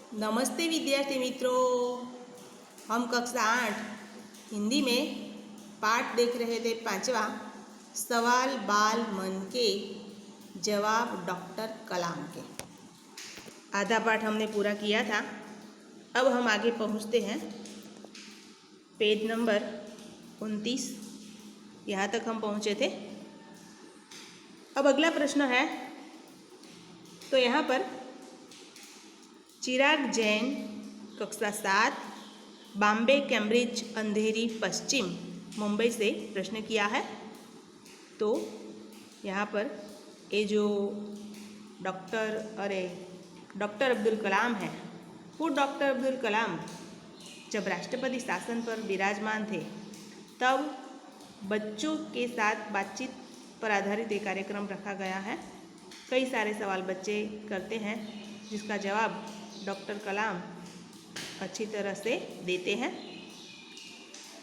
नमस्ते विद्यार्थी मित्रों। हम कक्षा 8 हिंदी में पाठ देख रहे थे 5वां, सवाल बाल मन के जवाब डॉक्टर कलाम के। आधा पाठ हमने पूरा किया था। अब हम आगे पहुंचते हैं पेज नंबर 29। यहाँ तक हम पहुँचे थे। अब अगला प्रश्न है, तो यहाँ पर चिराग जैन कक्षा 7 बॉम्बे कैम्ब्रिज अंधेरी पश्चिम मुंबई से प्रश्न किया है। तो यहाँ पर ये जो डॉक्टर अब्दुल कलाम है, वो डॉक्टर अब्दुल कलाम जब राष्ट्रपति शासन पर विराजमान थे तब बच्चों के साथ बातचीत पर आधारित एक कार्यक्रम रखा गया है। कई सारे सवाल बच्चे करते हैं जिसका जवाब डॉक्टर कलाम अच्छी तरह से देते हैं।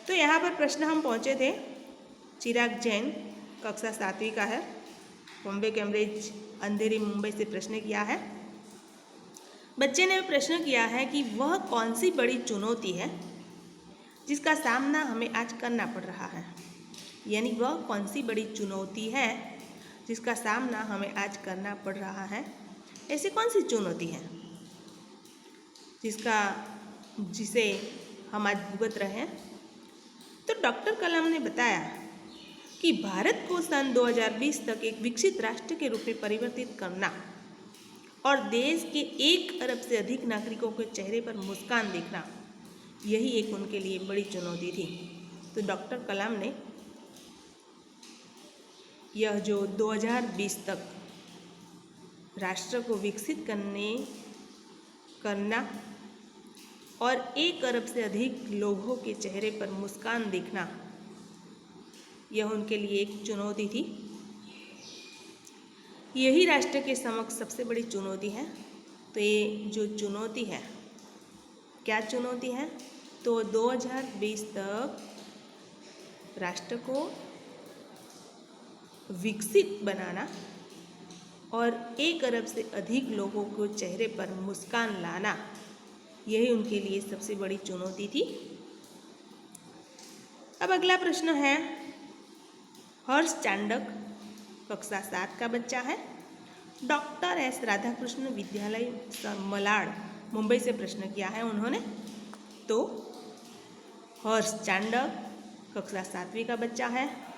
तो यहाँ पर प्रश्न हम पहुँचे थे, चिराग जैन कक्षा 7वीं का है, बॉम्बे कैम्ब्रिज अंधेरी मुंबई से प्रश्न किया है। बच्चे ने प्रश्न किया है कि वह कौन सी बड़ी चुनौती है जिसका सामना हमें आज करना पड़ रहा है। यानी वह कौन सी बड़ी चुनौती है जिसका सामना हमें आज करना पड़ रहा है। ऐसी कौन सी चुनौती है जिसे हम आज भुगत रहे हैं। तो डॉक्टर कलाम ने बताया कि भारत को सन 2020 तक एक विकसित राष्ट्र के रूप में परिवर्तित करना और देश के 1 अरब से अधिक नागरिकों के चेहरे पर मुस्कान देखना, यही एक उनके लिए बड़ी चुनौती थी। तो डॉक्टर कलाम ने यह जो 2020 तक राष्ट्र को विकसित करना और 1 अरब से अधिक लोगों के चेहरे पर मुस्कान देखना, यह उनके लिए एक चुनौती थी। यही राष्ट्र के समक्ष सबसे बड़ी चुनौती है। तो ये जो चुनौती है, क्या चुनौती है? तो 2020 तक राष्ट्र को विकसित बनाना और 1 अरब से अधिक लोगों को चेहरे पर मुस्कान लाना, यही उनके लिए सबसे बड़ी चुनौती थी। अब अगला प्रश्न है, हर्ष चांडक कक्षा 7 का बच्चा है, डॉक्टर एस राधाकृष्ण विद्यालय मलाड मुंबई से प्रश्न किया है उन्होंने। तो हर्ष चांडक कक्षा 7वीं का बच्चा है,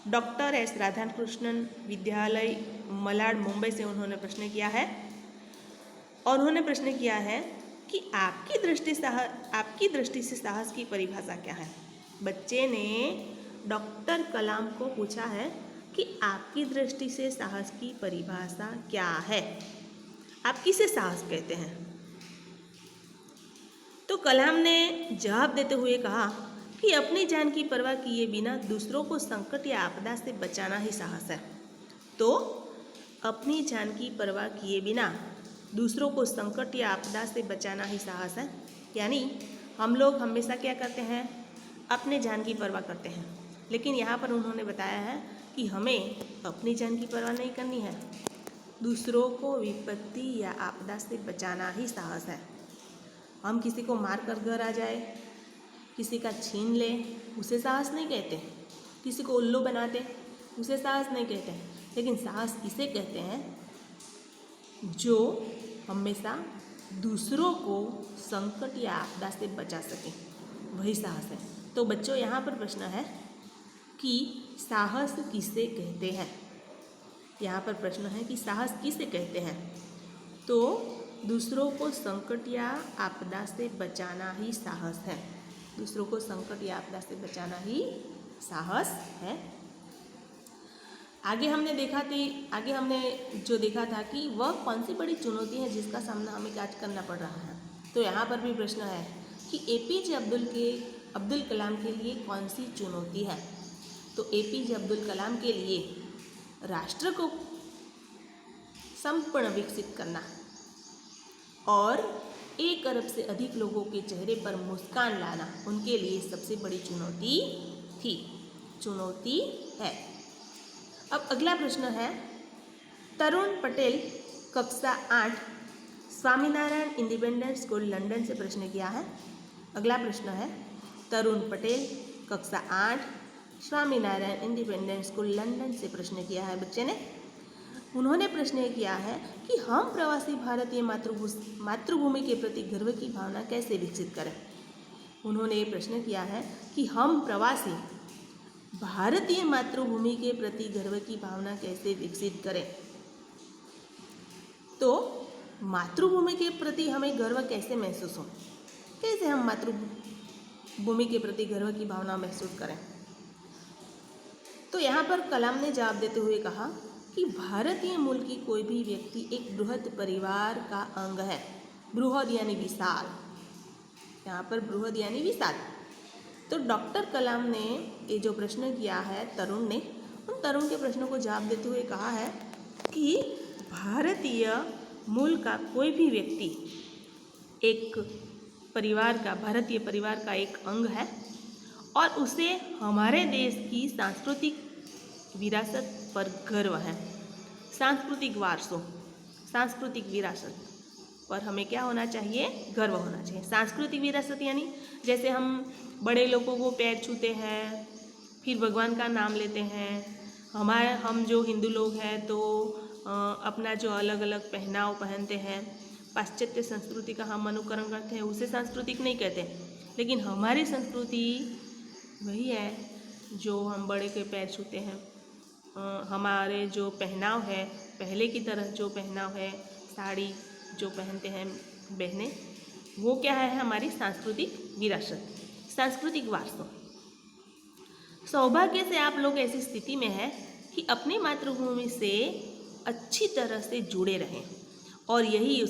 डॉक्टर एस राधाकृष्णन विद्यालय मलाड मुंबई से उन्होंने प्रश्न किया है। और उन्होंने प्रश्न किया है कि आपकी दृष्टि से साहस की परिभाषा क्या है। बच्चे ने डॉक्टर कलाम को पूछा है कि आपकी दृष्टि से साहस की परिभाषा क्या है, आप किसे साहस कहते हैं। तो कलाम ने जवाब देते हुए कहा कि अपनी जान की परवाह किए बिना दूसरों को संकट या आपदा से बचाना ही साहस है। तो अपनी जान की परवाह किए बिना दूसरों को संकट या आपदा से बचाना ही साहस है। यानी हम लोग हमेशा क्या करते हैं, अपने जान की परवाह करते हैं, लेकिन यहाँ पर उन्होंने बताया है कि हमें अपनी जान की परवाह नहीं करनी है, दूसरों को विपत्ति या आपदा से बचाना ही साहस है। हम किसी को मार कर घर आ जाए, किसी का छीन ले, उसे साहस नहीं कहते। किसी को उल्लू बनाते, उसे साहस नहीं कहते। लेकिन साहस इसे कहते हैं जो हमेशा दूसरों को संकट या आपदा से बचा सके, वही साहस है। तो बच्चों, यहाँ पर प्रश्न है कि साहस किसे कहते हैं। यहाँ पर प्रश्न है कि साहस किसे कहते हैं। तो दूसरों को संकट या आपदा से बचाना ही साहस है। दूसरों को संकट या आपदा से बचाना ही साहस है। आगे हमने जो देखा था कि वह कौन सी बड़ी चुनौती है जिसका सामना हमें आज करना पड़ रहा है। तो यहाँ पर भी प्रश्न है कि एपीजे अब्दुल कलाम के लिए कौन सी चुनौती है। तो एपीजे अब्दुल कलाम के लिए राष्ट्र को संपूर्ण विकसित करना और 1 अरब से अधिक लोगों के चेहरे पर मुस्कान लाना उनके लिए सबसे बड़ी चुनौती है। अब अगला प्रश्न है, तरुण पटेल कक्षा 8 स्वामीनारायण इंडिपेंडेंट स्कूल लंदन से प्रश्न किया है। अगला प्रश्न है तरुण पटेल कक्षा 8 स्वामीनारायण इंडिपेंडेंट स्कूल लंदन से प्रश्न किया है बच्चे ने। उन्होंने प्रश्न किया है कि हम प्रवासी भारतीय मातृभूमि के प्रति गर्व की भावना कैसे विकसित करें। उन्होंने ये प्रश्न किया है कि हम प्रवासी भारतीय मातृभूमि के प्रति गर्व की भावना कैसे विकसित करें। तो मातृभूमि के प्रति हमें गर्व कैसे महसूस हो, कैसे हम मातृभूमि के प्रति गर्व की भावना महसूस करें। तो यहाँ पर कलाम ने जवाब देते हुए कहा कि भारतीय मूल की कोई भी व्यक्ति एक बृहद परिवार का अंग है। बृहद यानी विशाल, यहाँ पर बृहद यानी विशाल। तो डॉक्टर कलाम ने ये जो प्रश्न किया है तरुण ने, उन तरुण के प्रश्नों को जवाब देते हुए कहा है कि भारतीय मूल का कोई भी व्यक्ति एक परिवार का, भारतीय परिवार का एक अंग है और उसे हमारे देश की सांस्कृतिक विरासत पर गर्व है। सांस्कृतिक वारसों, सांस्कृतिक विरासत पर हमें क्या होना चाहिए, गर्व होना चाहिए। सांस्कृतिक विरासत यानी जैसे हम बड़े लोगों को पैर छूते हैं, फिर भगवान का नाम लेते हैं। हम जो हिंदू लोग हैं तो अपना जो अलग अलग पहनाव पहनते हैं, पाश्चात्य संस्कृति का हम अनुकरण करते हैं, उसे सांस्कृतिक नहीं कहते। लेकिन हमारी संस्कृति वही है जो हम बड़े के पैर छूते हैं। हमारे जो पहनाव है, पहले की तरह जो पहनाव है, साड़ी जो पहनते हैं बहनें, वो क्या है, हमारी सांस्कृतिक विरासत, सांस्कृतिक वारसा। सौभाग्य से आप लोग ऐसी स्थिति में हैं कि अपनी मातृभूमि से अच्छी तरह से जुड़े रहें और यही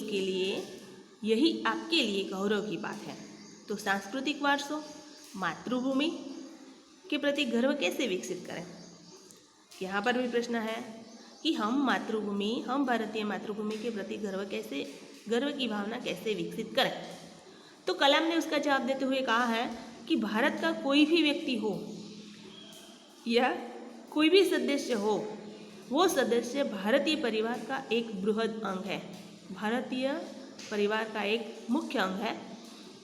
आपके लिए गौरव की बात है। तो सांस्कृतिक वारसों, मातृभूमि के प्रति गर्व कैसे विकसित करें। यहाँ पर भी प्रश्न है कि हम भारतीय मातृभूमि के प्रति गर्व की भावना कैसे विकसित करें। तो कलाम ने उसका जवाब देते हुए कहा है कि भारत का कोई भी व्यक्ति हो या कोई भी सदस्य हो, वो सदस्य भारतीय परिवार का एक बृहद अंग है, भारतीय परिवार का एक मुख्य अंग है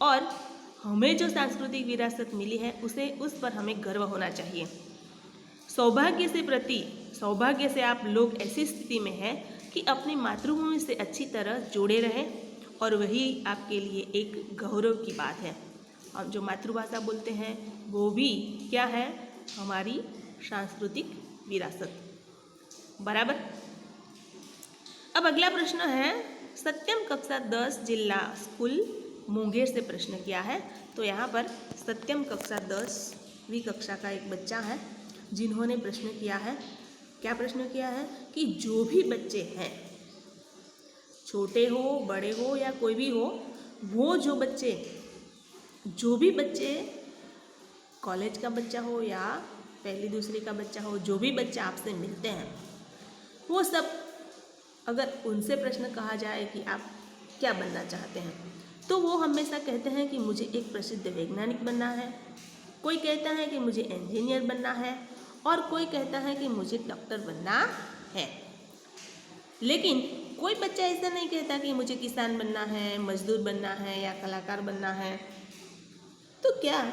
और हमें जो सांस्कृतिक विरासत मिली है उस पर हमें गर्व होना चाहिए। सौभाग्य से आप लोग ऐसी स्थिति में हैं कि अपनी मातृभूमि से अच्छी तरह जुड़े रहें और वही आपके लिए एक गौरव की बात है। हम जो मातृभाषा बोलते हैं वो भी क्या है, हमारी सांस्कृतिक विरासत। बराबर। अब अगला प्रश्न है सत्यम कक्षा 10 जिला स्कूल मुंगेर से प्रश्न किया है। तो यहाँ पर सत्यम कक्षा 10वीं कक्षा का एक बच्चा है जिन्होंने प्रश्न किया है। क्या प्रश्न किया है कि जो भी बच्चे हैं, छोटे हो बड़े हो या कोई भी हो, वो जो भी बच्चे कॉलेज का बच्चा हो या पहली दूसरी का बच्चा हो, जो भी बच्चे आपसे मिलते हैं, वो सब अगर उनसे प्रश्न कहा जाए कि आप क्या बनना चाहते हैं, तो वो हमेशा कहते हैं कि मुझे एक प्रसिद्ध वैज्ञानिक बनना है, कोई कहता है कि मुझे इंजीनियर बनना है और कोई कहता है कि मुझे डॉक्टर बनना है। लेकिन कोई बच्चा ऐसा नहीं कहता कि मुझे किसान बनना है, मजदूर बनना है या कलाकार बनना है। तो क्या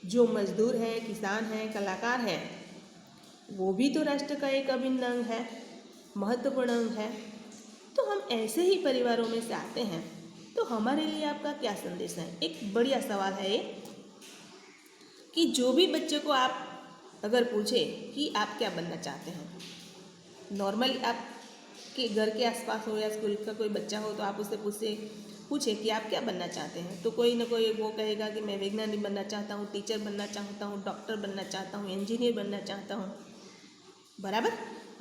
जो मजदूर है, किसान है, कलाकार है, वो भी तो राष्ट्र का एक अभिन्न अंग है, महत्वपूर्ण अंग है। तो हम ऐसे ही परिवारों में से आते हैं, तो हमारे लिए आपका क्या संदेश है। एक बढ़िया सवाल है ये कि जो भी बच्चे को आप अगर पूछे कि आप क्या बनना चाहते हैं, नॉर्मली आपके घर के आसपास हो या स्कूल का कोई बच्चा हो तो आप उससे पूछे कि आप क्या बनना चाहते हैं, तो कोई ना कोई वो कहेगा कि मैं वैज्ञानिक बनना चाहता हूँ, टीचर बनना चाहता हूँ, डॉक्टर बनना चाहता हूँ, इंजीनियर बनना चाहता हूँ, बराबर,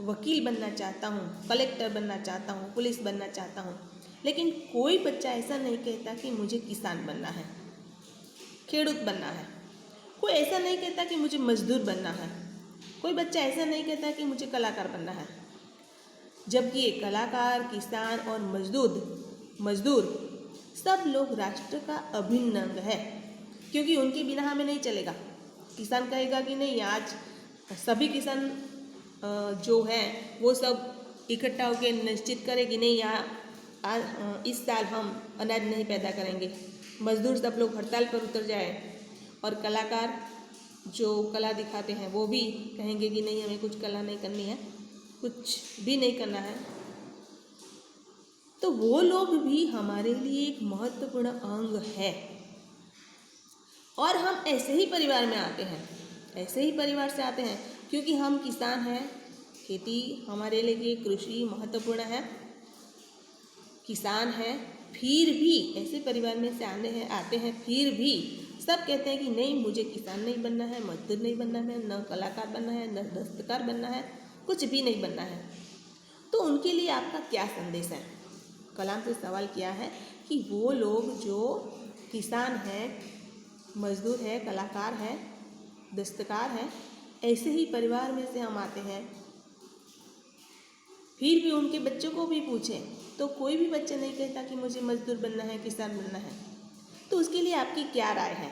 वकील बनना चाहता हूँ, कलेक्टर बनना चाहता हूँ, पुलिस बनना चाहता हूँ। लेकिन कोई बच्चा ऐसा नहीं कहता कि मुझे किसान बनना है, खेडूत बनना है। कोई ऐसा नहीं कहता कि मुझे मजदूर बनना है। कोई बच्चा ऐसा नहीं कहता कि मुझे कलाकार बनना है। जबकि ये कलाकार, किसान और मजदूर सब लोग राष्ट्र का अभिन्न अंग है, क्योंकि उनके बिना हमें नहीं चलेगा। किसान कहेगा कि नहीं, आज सभी किसान जो हैं वो सब इकट्ठा होकर निश्चित करें कि नहीं, यहाँ इस साल हम अनाज नहीं पैदा करेंगे, मजदूर सब लोग हड़ताल पर उतर जाए और कलाकार जो कला दिखाते हैं वो भी कहेंगे कि नहीं, हमें कुछ कला नहीं करनी है, कुछ भी नहीं करना है, तो वो लोग भी हमारे लिए एक महत्वपूर्ण अंग है। और हम ऐसे ही परिवार में आते हैं, ऐसे ही परिवार से आते हैं, क्योंकि हम किसान हैं। खेती हमारे लिए, कृषि महत्वपूर्ण है, किसान हैं। फिर भी ऐसे परिवार में से आते हैं, फिर भी सब कहते हैं कि नहीं, मुझे किसान नहीं बनना है, मजदूर नहीं बनना है, न कलाकार बनना है, न दस्तकार बनना है, कुछ भी नहीं बनना है। तो उनके लिए आपका क्या संदेश है? कलाम से सवाल किया है कि वो लोग जो किसान हैं, मजदूर है, कलाकार है, दस्तकार है, ऐसे ही परिवार में से हम आते हैं, फिर भी उनके बच्चों को भी पूछें तो कोई भी बच्चा नहीं कहता कि मुझे मजदूर बनना है, किसान बनना है। तो उसके लिए आपकी क्या राय है?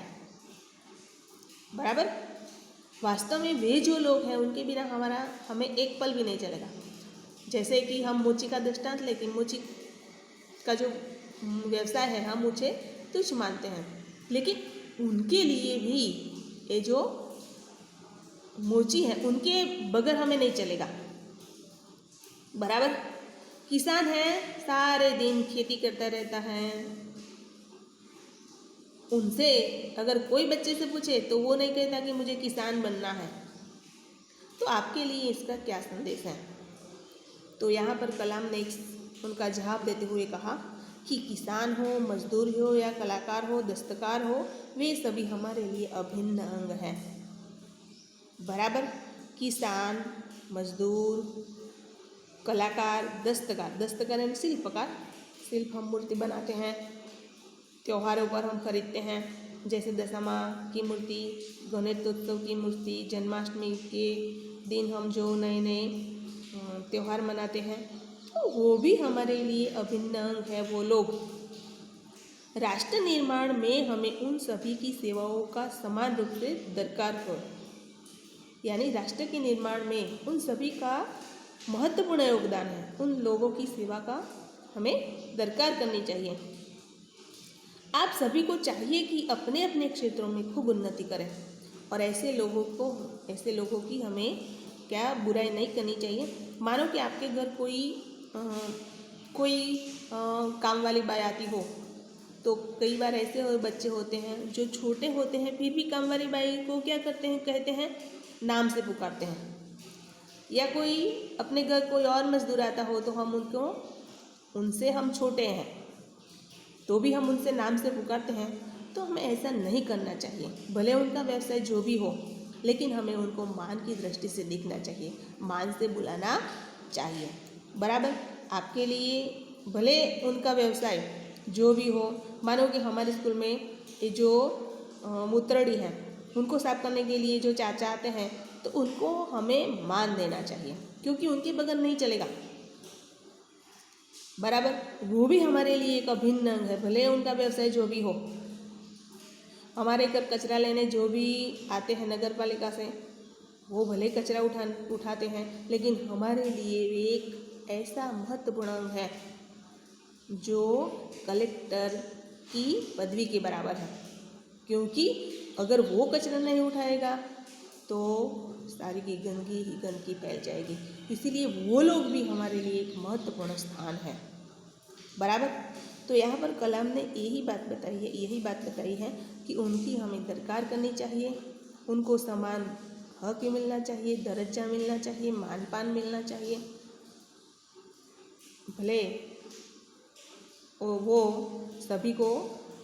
बराबर। वास्तव में वे जो लोग हैं उनके बिना हमें एक पल भी नहीं चलेगा। जैसे कि हम मोची का दृष्टांत लें कि मोची का जो व्यवसाय है हम उसे तुच्छ मानते हैं, लेकिन उनके लिए भी ये जो मोची है उनके बगैर हमें नहीं चलेगा। बराबर। किसान है, सारे दिन खेती करता रहता है, उनसे अगर कोई बच्चे से पूछे तो वो नहीं कहता कि मुझे किसान बनना है। तो आपके लिए इसका क्या संदेश है? तो यहाँ पर कलाम ने उनका जवाब देते हुए कहा कि किसान हो, मजदूर हो या कलाकार हो, दस्तकार हो, वे सभी हमारे लिए अभिन्न अंग हैं। बराबर। किसान, मजदूर, कलाकार, दस्तकार यानी शिल्पकार, शिल्प हम मूर्ति बनाते हैं, त्योहारों पर हम खरीदते हैं, जैसे दशमा की मूर्ति, गणेशोत्सव की मूर्ति, जन्माष्टमी के दिन हम जो नए नए त्यौहार मनाते हैं, तो वो भी हमारे लिए अभिन्न अंग है। वो लोग राष्ट्र निर्माण में हमें उन सभी की सेवाओं का समान रूप से दरकार हो, यानी राष्ट्र के निर्माण में उन सभी का महत्वपूर्ण योगदान है। उन लोगों की सेवा का हमें दरकार करनी चाहिए। आप सभी को चाहिए कि अपने अपने क्षेत्रों में खूब उन्नति करें और ऐसे लोगों की हमें क्या बुराई नहीं करनी चाहिए। मानो कि आपके घर कोई काम वाली बाई आती हो, तो कई बार ऐसे बच्चे होते हैं जो छोटे होते हैं, फिर भी काम वाली बाई को क्या करते हैं, कहते हैं, नाम से पुकारते हैं। या कोई अपने घर कोई और मजदूर आता हो तो उनसे हम छोटे हैं तो भी हम उनसे नाम से पुकारते हैं। तो हमें ऐसा नहीं करना चाहिए। भले उनका व्यवसाय जो भी हो, लेकिन हमें उनको मान की दृष्टि से देखना चाहिए, मान से बुलाना चाहिए। बराबर। आपके लिए भले उनका व्यवसाय जो भी हो, मानो कि हमारे स्कूल में ये जो मूत्रड़ी है उनको साफ करने के लिए जो चाचा आते हैं, तो उनको हमें मान देना चाहिए, क्योंकि उनके बगैर नहीं चलेगा। बराबर। वो भी हमारे लिए एक अभिन्न अंग है, भले उनका व्यवसाय जो भी हो। हमारे घर कचरा लेने जो भी आते हैं नगर पालिका से, वो भले कचरा उठाते हैं, लेकिन हमारे लिए वे एक ऐसा महत्वपूर्ण अंग है जो कलेक्टर की पदवी के बराबर है। क्योंकि अगर वो कचरा नहीं उठाएगा तो सारी की गंदगी फैल जाएगी। इसीलिए वो लोग भी हमारे लिए एक महत्वपूर्ण स्थान है। बराबर। तो यहाँ पर कलाम ने यही बात बताई है कि उनकी हमें दरकार करनी चाहिए, उनको समान हक मिलना चाहिए, दर्जा मिलना चाहिए, मान पान मिलना चाहिए। भले वो सभी को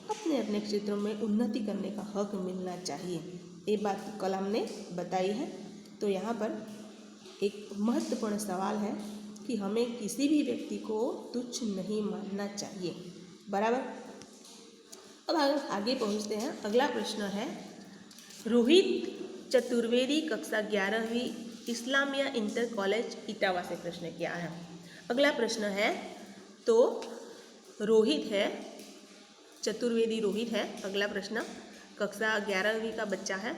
अपने अपने क्षेत्रों में उन्नति करने का हक मिलना चाहिए। ये बात कलाम ने बताई है। तो यहाँ पर एक महत्वपूर्ण सवाल है कि हमें किसी भी व्यक्ति को तुच्छ नहीं मानना चाहिए। बराबर। अब आगे पहुँचते हैं। अगला प्रश्न है, रोहित चतुर्वेदी कक्षा 11वीं इस्लामिया इंटर कॉलेज इटावा से प्रश्न किया है। अगला प्रश्न है, तो रोहित है, चतुर्वेदी रोहित है। अगला प्रश्न कक्षा 11वीं का बच्चा है,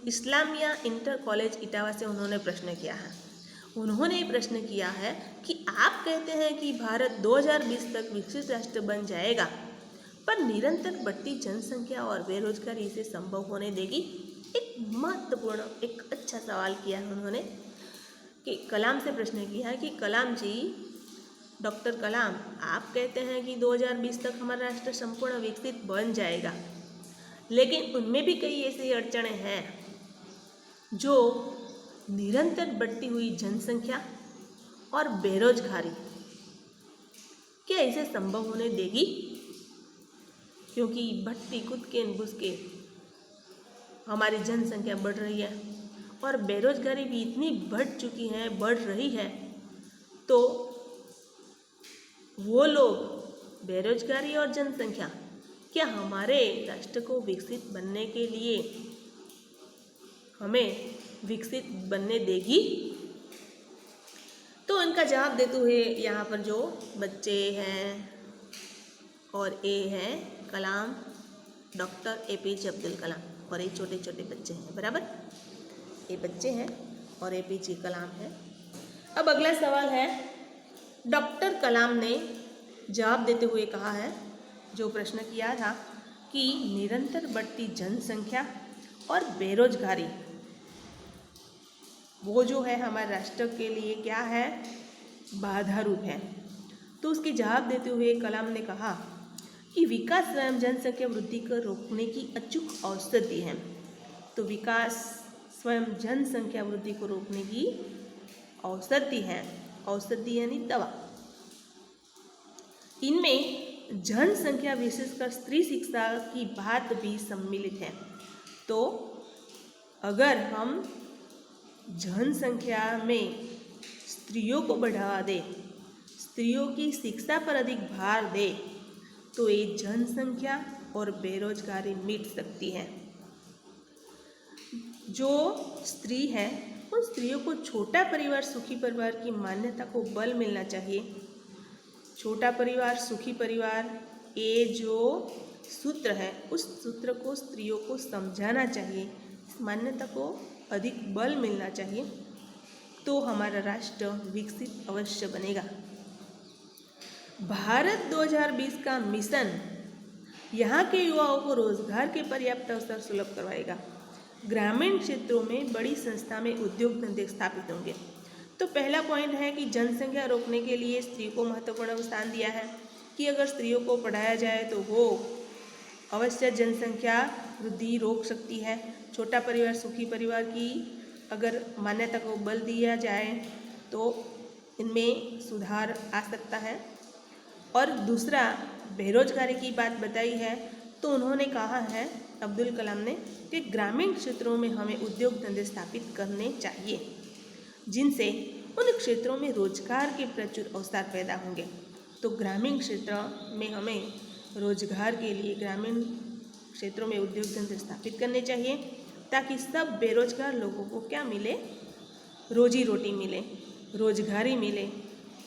इस्लामिया इंटर कॉलेज इटावा से उन्होंने प्रश्न किया है। उन्होंने प्रश्न किया है कि आप कहते हैं कि भारत 2020 तक विकसित राष्ट्र बन जाएगा, पर निरंतर बढ़ती जनसंख्या और बेरोजगारी इसे संभव होने देगी। एक महत्वपूर्ण, एक अच्छा सवाल किया है उन्होंने कि कलाम से प्रश्न किया है कि कलाम जी, डॉक्टर कलाम, आप कहते हैं कि 2020 तक हमारा राष्ट्र संपूर्ण विकसित बन जाएगा, लेकिन उनमें भी कई ऐसी अड़चनें हैं जो निरंतर बढ़ती हुई जनसंख्या और बेरोजगारी, क्या इसे संभव होने देगी? क्योंकि बढ़ती कूद के बुसके हमारी जनसंख्या बढ़ रही है और बेरोजगारी भी इतनी बढ़ रही है, तो वो लोग, बेरोजगारी और जनसंख्या, क्या हमारे राष्ट्र को विकसित बनने के लिए हमें विकसित बनने देगी? तो इनका जवाब देते हुए यहाँ पर जो बच्चे हैं और ए हैं कलाम, डॉक्टर APJ अब्दुल कलाम, और ये छोटे छोटे बच्चे हैं, बराबर, ये बच्चे हैं और APJ कलाम है। अब अगला सवाल है, डॉक्टर कलाम ने जवाब देते हुए कहा है, जो प्रश्न किया था कि निरंतर बढ़ती जनसंख्या और बेरोजगारी, वो जो है हमारे राष्ट्र के लिए क्या है, बाधा रूप है। तो उसके जवाब देते हुए कलाम ने कहा कि विकास स्वयं जनसंख्या वृद्धि को रोकने की अचूक औषधि है। तो विकास स्वयं जनसंख्या वृद्धि को रोकने की औषधि है, औषधि यानी दवा। इनमें जनसंख्या विशेषकर स्त्री शिक्षा की बात भी सम्मिलित है। तो अगर हम जनसंख्या में स्त्रियों को बढ़ावा दें, स्त्रियों की शिक्षा पर अधिक भार दें, तो ये जनसंख्या और बेरोजगारी मिट सकती है। जो स्त्री है उन स्त्रियों को छोटा परिवार सुखी परिवार की मान्यता को बल मिलना चाहिए। छोटा परिवार सुखी परिवार, ये जो सूत्र है उस सूत्र को स्त्रियों को समझाना चाहिए, इस मान्यता को अधिक बल मिलना चाहिए, तो हमारा राष्ट्र विकसित अवश्य बनेगा। भारत 2020 का मिशन यहाँ के युवाओं को रोजगार के पर्याप्त अवसर सुलभ करवाएगा। ग्रामीण क्षेत्रों में बड़ी संस्था में उद्योग धंधे स्थापित होंगे। तो पहला पॉइंट है कि जनसंख्या रोकने के लिए स्त्री को महत्वपूर्ण स्थान दिया है कि अगर स्त्रियों को पढ़ाया जाए तो वो अवश्य जनसंख्या वृद्धि रोक सकती है। छोटा परिवार सुखी परिवार की अगर मान्यता को बल दिया जाए तो इनमें सुधार आ सकता है। और दूसरा, बेरोजगारी की बात बताई है, तो उन्होंने कहा है अब्दुल कलाम ने कि ग्रामीण क्षेत्रों में हमें उद्योग धंधे स्थापित करने चाहिए, जिनसे उन क्षेत्रों में रोजगार के प्रचुर अवसर पैदा होंगे। तो ग्रामीण क्षेत्र में हमें रोजगार के लिए ग्रामीण क्षेत्रों में उद्योग धंधे स्थापित करने चाहिए, ताकि सब बेरोजगार लोगों को क्या मिले, रोजी रोटी मिले, रोजगारी मिले,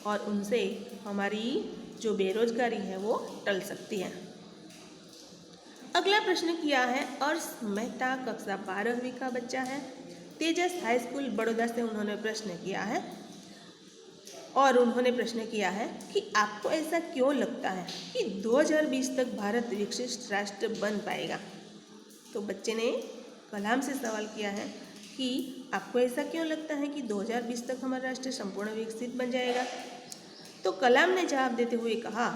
और उनसे हमारी जो बेरोजगारी है वो टल सकती है। अगला प्रश्न किया है अर्श मेहता, कक्षा 12वीं का बच्चा है, तेजस हाई स्कूल बड़ौदा से उन्होंने प्रश्न किया है, और उन्होंने प्रश्न किया है कि आपको ऐसा क्यों लगता है कि 2020 तक भारत विकसित राष्ट्र बन पाएगा। तो बच्चे ने कलाम से सवाल किया है कि आपको ऐसा क्यों लगता है कि 2020 तक हमारा राष्ट्र संपूर्ण विकसित बन जाएगा। तो कलाम ने जवाब देते हुए कहा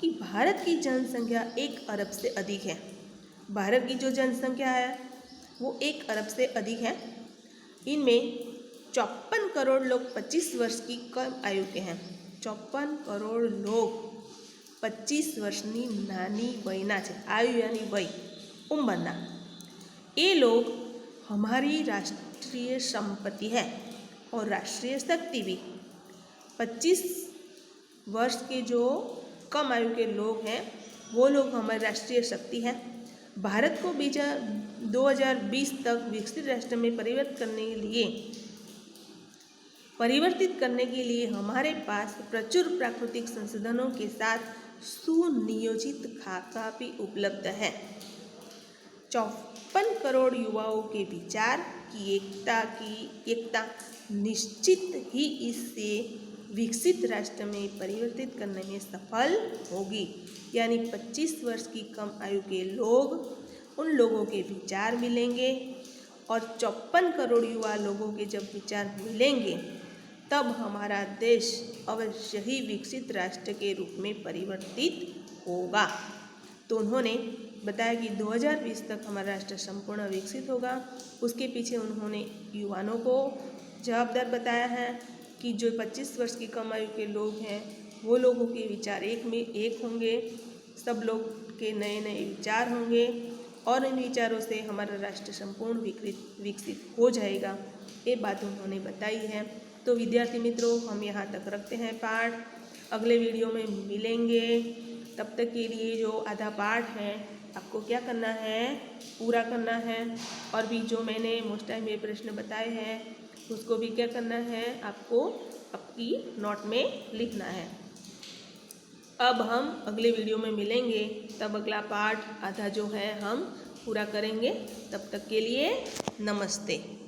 कि भारत की जनसंख्या 1 अरब से अधिक है। भारत की जो जनसंख्या है वो 1 अरब से अधिक है। इनमें 54 करोड़ लोग 25 वर्ष की कम आयु के हैं। 54 करोड़ लोग 25 वर्षनी नानी वयना છે, आयु यानी वय, उम्रना। ये लोग हमारी राष्ट्रीय संपत्ति है और राष्ट्रीय शक्ति भी। 25 वर्ष के जो कम आयु के लोग हैं वो लोग हमारी राष्ट्रीय शक्ति है। भारत को 2020 तक विकसित राष्ट्र में परिवर्तित करने के लिए हमारे पास प्रचुर प्राकृतिक संसाधनों के साथ सुनियोजित खाका भी उपलब्ध है। 54 करोड़ युवाओं के विचार की एकता निश्चित ही इससे विकसित राष्ट्र में परिवर्तित करने में सफल होगी। यानी 25 वर्ष की कम आयु के लोग, उन लोगों के विचार मिलेंगे और 54 करोड़ युवा लोगों के जब विचार मिलेंगे तब हमारा देश अवश्य ही विकसित राष्ट्र के रूप में परिवर्तित होगा। तो उन्होंने बताया कि 2020 तक हमारा राष्ट्र संपूर्ण विकसित होगा। उसके पीछे उन्होंने युवाओं को जवाबदार बताया है कि जो 25 वर्ष की कम आयु के लोग हैं वो लोगों के विचार एक होंगे, सब लोग के नए नए विचार होंगे और इन विचारों से हमारा राष्ट्र संपूर्ण विकसित हो जाएगा। ये बात उन्होंने बताई है। तो विद्यार्थी मित्रों, हम यहाँ तक रखते हैं पाठ, अगले वीडियो में मिलेंगे। तब तक के लिए जो आधा पाठ है आपको क्या करना है, पूरा करना है। और भी जो मैंने मोस्ट टाइम ये प्रश्न बताए हैं उसको भी क्या करना है, आपको आपकी नोट में लिखना है। अब हम अगले वीडियो में मिलेंगे, तब अगला पाठ आधा जो है हम पूरा करेंगे। तब तक के लिए नमस्ते।